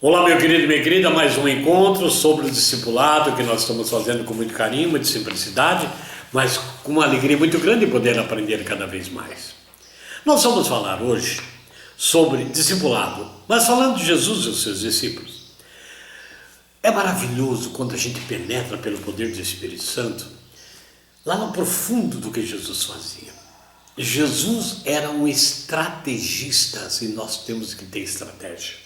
Olá, meu querido e minha querida, mais um encontro sobre o discipulado que nós estamos fazendo com muito carinho, muita simplicidade, mas com uma alegria muito grande de poder aprender cada vez mais. Nós vamos falar hoje sobre discipulado, mas falando de Jesus e os seus discípulos. É maravilhoso quando a gente penetra pelo poder do Espírito Santo, lá no profundo do que Jesus fazia. Jesus era um estrategista, e nós temos que ter estratégia.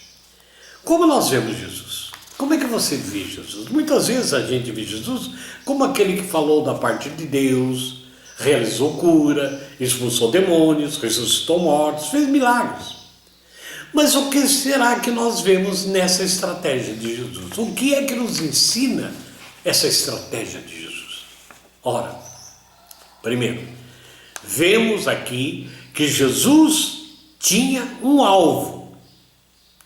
Como nós vemos Jesus? Como é que você vê Jesus? Muitas vezes a gente vê Jesus como aquele que falou da parte de Deus, realizou cura, expulsou demônios, ressuscitou mortos, fez milagres. Mas o que será que nós vemos nessa estratégia de Jesus? O que é que nos ensina essa estratégia de Jesus? Ora, primeiro, vemos aqui que Jesus tinha um alvo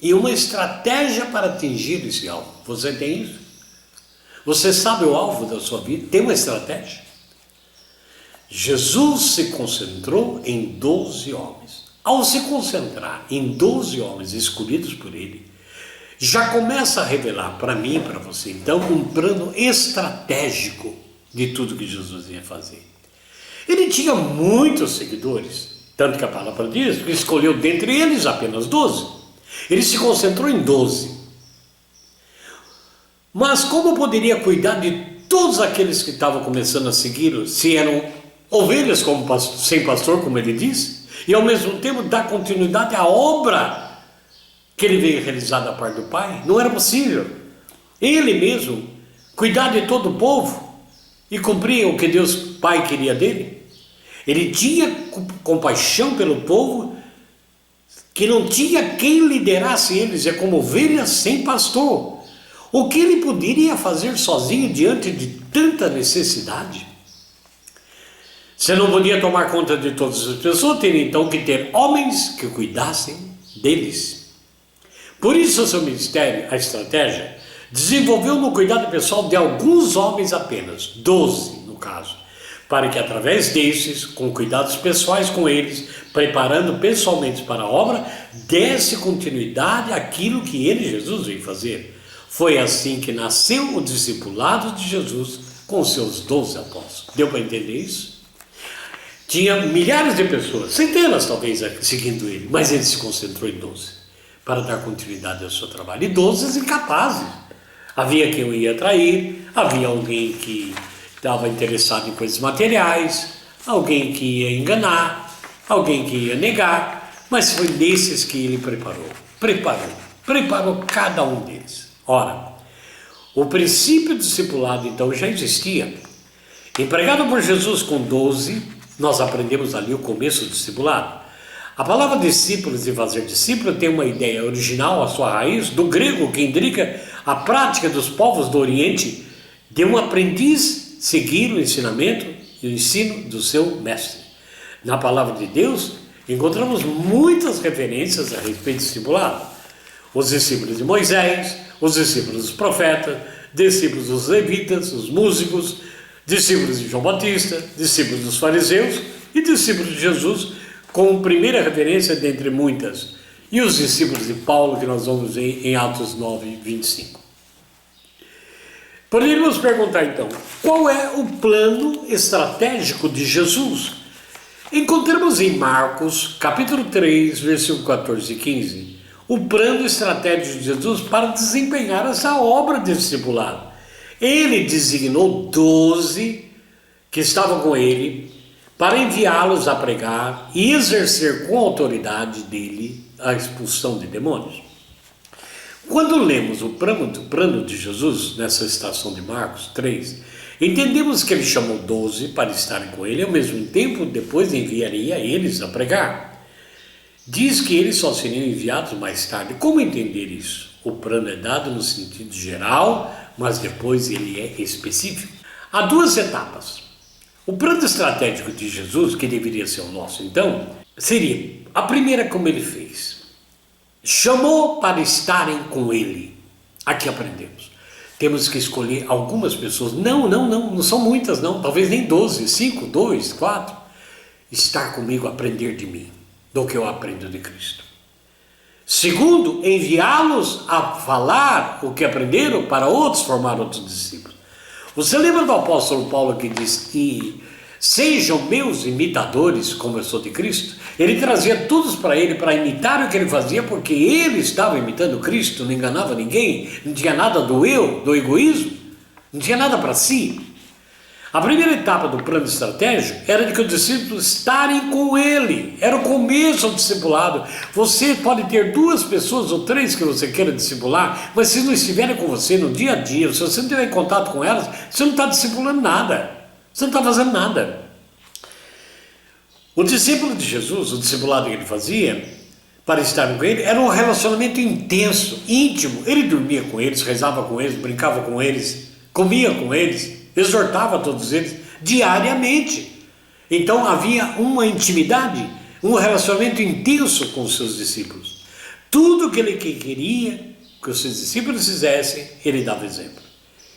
e uma estratégia para atingir esse alvo. Você tem isso? Você sabe o alvo da sua vida? Tem uma estratégia? Jesus se concentrou em 12 homens. Ao se concentrar em 12 homens escolhidos por ele, já começa a revelar para mim e para você, então, um plano estratégico de tudo que Jesus ia fazer. Ele tinha muitos seguidores, tanto que a palavra diz que escolheu dentre eles apenas 12. Ele se concentrou em 12. Mas como poderia cuidar de todos aqueles que estavam começando a segui-lo, se eram ovelhas sem pastor, como ele diz, e ao mesmo tempo dar continuidade à obra que ele veio realizar da parte do Pai? Não era possível. Ele mesmo cuidar de todo o povo e cumprir o que Deus Pai queria dele. Ele tinha compaixão pelo povo, que não tinha quem liderasse eles, é como ovelhas sem pastor. O que ele poderia fazer sozinho diante de tanta necessidade? Se não podia tomar conta de todas as pessoas, teria então que ter homens que cuidassem deles. Por isso o seu ministério, a estratégia, desenvolveu no cuidado pessoal de alguns homens apenas, 12 no caso, para que através desses, com cuidados pessoais com eles, preparando pessoalmente para a obra, desse continuidade àquilo que ele, Jesus, veio fazer. Foi assim que nasceu o discipulado de Jesus com seus 12 apóstolos. Deu para entender isso? Tinha milhares de pessoas, centenas talvez, seguindo ele, mas ele se concentrou em 12, para dar continuidade ao seu trabalho. E 12 incapazes. Havia quem o ia trair, havia alguém que estava interessado em coisas materiais, alguém que ia enganar, alguém que ia negar, mas foi desses que ele preparou cada um deles. Ora, o princípio discipulado então já existia. Empregado por Jesus com 12, nós aprendemos ali o começo do discipulado. A palavra discípulos e fazer discípulo tem uma ideia original, a sua raiz, do grego, que indica a prática dos povos do Oriente de um aprendiz seguir o ensinamento e o ensino do seu mestre. Na palavra de Deus, encontramos muitas referências a respeito do discipulado. Os discípulos de Moisés, os discípulos dos profetas, discípulos dos levitas, os músicos, discípulos de João Batista, discípulos dos fariseus e discípulos de Jesus, como primeira referência dentre muitas. E os discípulos de Paulo, que nós vamos ver em Atos 9, 25. Poderíamos perguntar então, qual é o plano estratégico de Jesus? Encontramos em Marcos, capítulo 3, versículo 14 e 15, o plano estratégico de Jesus para desempenhar essa obra de discipulado. Ele designou 12 que estavam com ele para enviá-los a pregar e exercer com a autoridade dele a expulsão de demônios. Quando lemos o plano de Jesus, nessa citação de Marcos 3, entendemos que ele chamou 12 para estarem com ele, ao mesmo tempo depois enviaria eles a pregar. Diz que eles só seriam enviados mais tarde. Como entender isso? O plano é dado no sentido geral, mas depois ele é específico. Há duas etapas. O plano estratégico de Jesus, que deveria ser o nosso então, seria a primeira como ele fez. Chamou para estarem com ele. Aqui aprendemos. Temos que escolher algumas pessoas. Não são muitas não. Talvez nem 12, 5, 2, 4. Estar comigo, aprender de mim, do que eu aprendo de Cristo. Segundo, enviá-los a falar o que aprenderam para outros formar outros discípulos. Você lembra do apóstolo Paulo que diz que sejam meus imitadores, como eu sou de Cristo? Ele trazia todos para ele, para imitar o que ele fazia, porque ele estava imitando Cristo, não enganava ninguém, não tinha nada do eu, do egoísmo, não tinha nada para si. A primeira etapa do plano estratégico era de que os discípulos estarem com ele, era o começo do discipulado. Você pode ter 2 pessoas ou 3 que você queira discipular, mas se não estiverem com você no dia a dia, se você não tiver em contato com elas, você não está discipulando nada, você não está fazendo nada. O discípulo de Jesus, o discipulado que ele fazia, para estar com ele, era um relacionamento intenso, íntimo. Ele dormia com eles, rezava com eles, brincava com eles, comia com eles, exortava todos eles diariamente. Então havia uma intimidade, um relacionamento intenso com os seus discípulos. Tudo que ele queria que os seus discípulos fizessem, ele dava exemplo.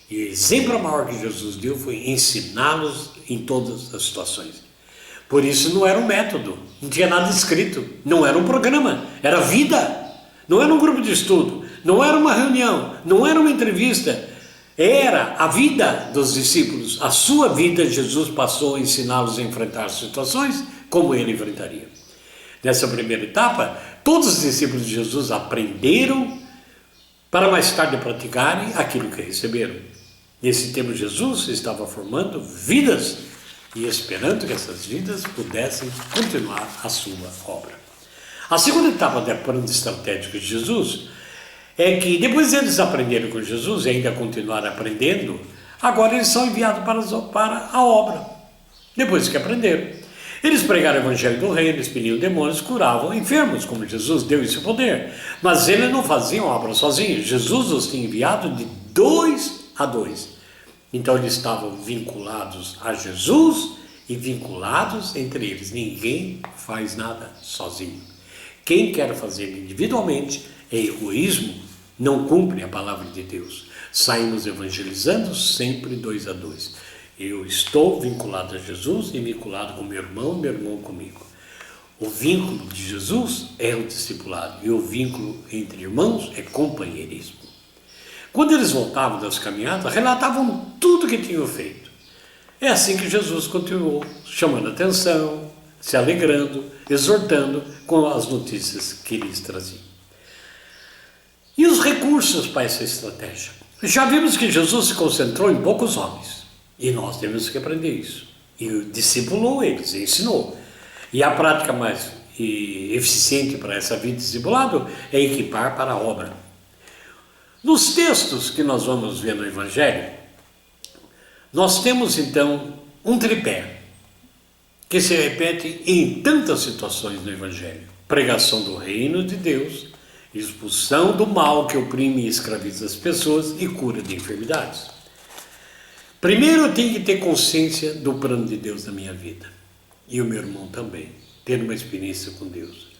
E o exemplo maior que Jesus deu foi ensiná-los em todas as situações. Por isso não era um método, não tinha nada escrito, não era um programa, era vida. Não era um grupo de estudo, não era uma reunião, não era uma entrevista. Era a vida dos discípulos, a sua vida. Jesus passou a ensiná-los a enfrentar situações como ele enfrentaria. Nessa primeira etapa, todos os discípulos de Jesus aprenderam para mais tarde praticarem aquilo que receberam. Nesse tempo, Jesus estava formando vidas e esperando que essas vidas pudessem continuar a sua obra. A segunda etapa do plano estratégico de Jesus é que depois de eles aprenderem com Jesus e ainda continuar aprendendo, agora eles são enviados para a obra, depois que aprenderam. Eles pregaram o evangelho do reino, expeliam demônios, curavam enfermos, como Jesus deu esse poder. Mas eles não faziam a obra sozinhos, Jesus os tinha enviado de 2 a 2. Então eles estavam vinculados a Jesus e vinculados entre eles. Ninguém faz nada sozinho. Quem quer fazer individualmente é egoísmo, não cumpre a palavra de Deus. Saímos evangelizando sempre 2 a 2. Eu estou vinculado a Jesus e vinculado com meu irmão comigo. O vínculo de Jesus é o discipulado e o vínculo entre irmãos é companheirismo. Quando eles voltavam das caminhadas, relatavam tudo que tinham feito. É assim que Jesus continuou, chamando atenção, se alegrando, exortando com as notícias que lhes trazia. E os recursos para essa estratégia? Já vimos que Jesus se concentrou em poucos homens. E nós temos que aprender isso. E discipulou eles, ensinou. E a prática mais eficiente para essa vida de discipulado é equipar para a obra. Nos textos que nós vamos ver no Evangelho, nós temos então um tripé que se repete em tantas situações no Evangelho: pregação do reino de Deus, expulsão do mal que oprime e escraviza as pessoas e cura de enfermidades. Primeiro eu tenho que ter consciência do plano de Deus na minha vida, e o meu irmão também, ter uma experiência com Deus.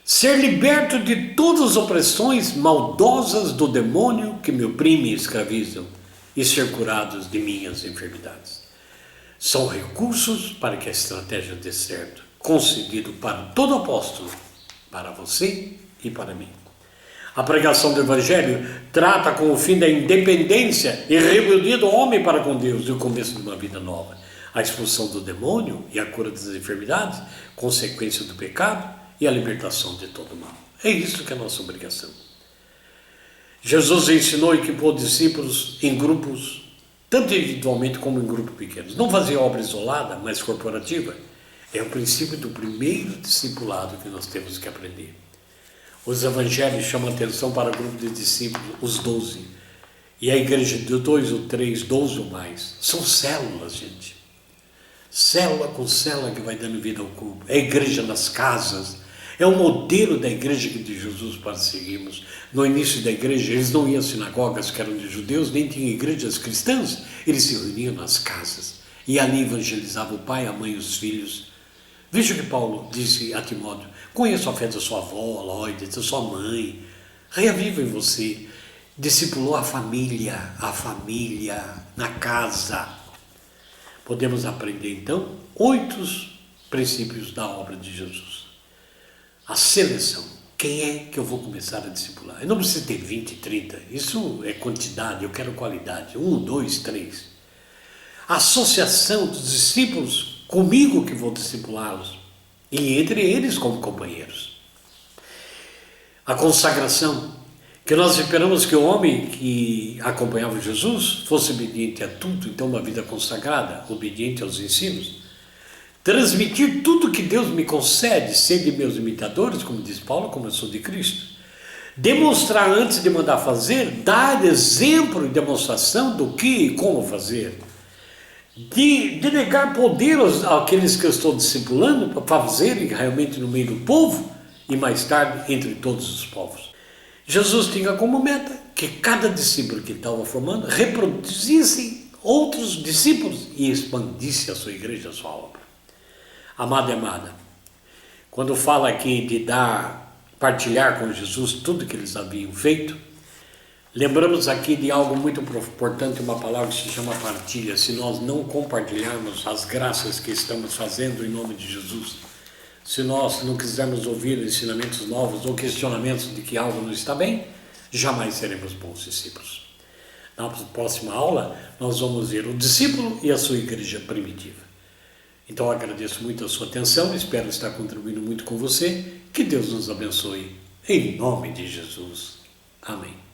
Ser liberto de todas as opressões maldosas do demônio que me oprimem e escravizam, e ser curados de minhas enfermidades. São recursos para que a estratégia dê certo, concedido para todo apóstolo, para você e para mim. A pregação do Evangelho trata com o fim da independência e rebeldia do homem para com Deus e o começo de uma vida nova. A expulsão do demônio e a cura das enfermidades, consequência do pecado e a libertação de todo mal. É isso que é a nossa obrigação. Jesus ensinou e equipou discípulos em grupos, tanto individualmente como em grupos pequenos. Não fazia obra isolada, mas corporativa. É o princípio do primeiro discipulado que nós temos que aprender. Os evangelhos chamam atenção para o grupo de discípulos, os 12. E a igreja de 2 ou 3, 12 ou mais. São células, gente. Célula com célula que vai dando vida ao corpo. É a igreja nas casas. É o modelo da igreja de Jesus para seguirmos. No início da igreja, eles não iam às sinagogas que eram de judeus, nem tinham igrejas cristãs. Eles se reuniam nas casas. E ali evangelizavam o pai, a mãe e os filhos. Veja o que Paulo disse a Timóteo: conheça a fé da sua avó, Loide, da sua mãe, reaviva em você. Discipulou a família na casa. Podemos aprender então 8 princípios da obra de Jesus. A seleção. quem é que eu vou começar a discipular? Eu não preciso ter 20, 30, isso é quantidade, eu quero qualidade, 1, 2, 3. A associação dos discípulos comigo que vou discipulá-los e entre eles como companheiros. A consagração, que nós esperamos que o homem que acompanhava Jesus fosse obediente a tudo, então uma vida consagrada, obediente aos ensinos, transmitir tudo que Deus me concede, ser de meus imitadores, como diz Paulo, como eu sou de Cristo, demonstrar antes de mandar fazer, dar exemplo e demonstração do que e como fazer, de delegar poder àqueles que eu estou discipulando para fazerem realmente no meio do povo e mais tarde entre todos os povos. Jesus tinha como meta que cada discípulo que estava formando reproduzisse outros discípulos e expandisse a sua igreja, a sua obra. Amado e amada, quando fala aqui de partilhar com Jesus tudo que eles haviam feito, lembramos aqui de algo muito importante, uma palavra que se chama partilha. Se nós não compartilharmos as graças que estamos fazendo em nome de Jesus, se nós não quisermos ouvir ensinamentos novos ou questionamentos de que algo não está bem, jamais seremos bons discípulos. Na próxima aula, nós vamos ver o discípulo e a sua igreja primitiva. Então, agradeço muito a sua atenção, espero estar contribuindo muito com você. Que Deus nos abençoe, em nome de Jesus. Amém.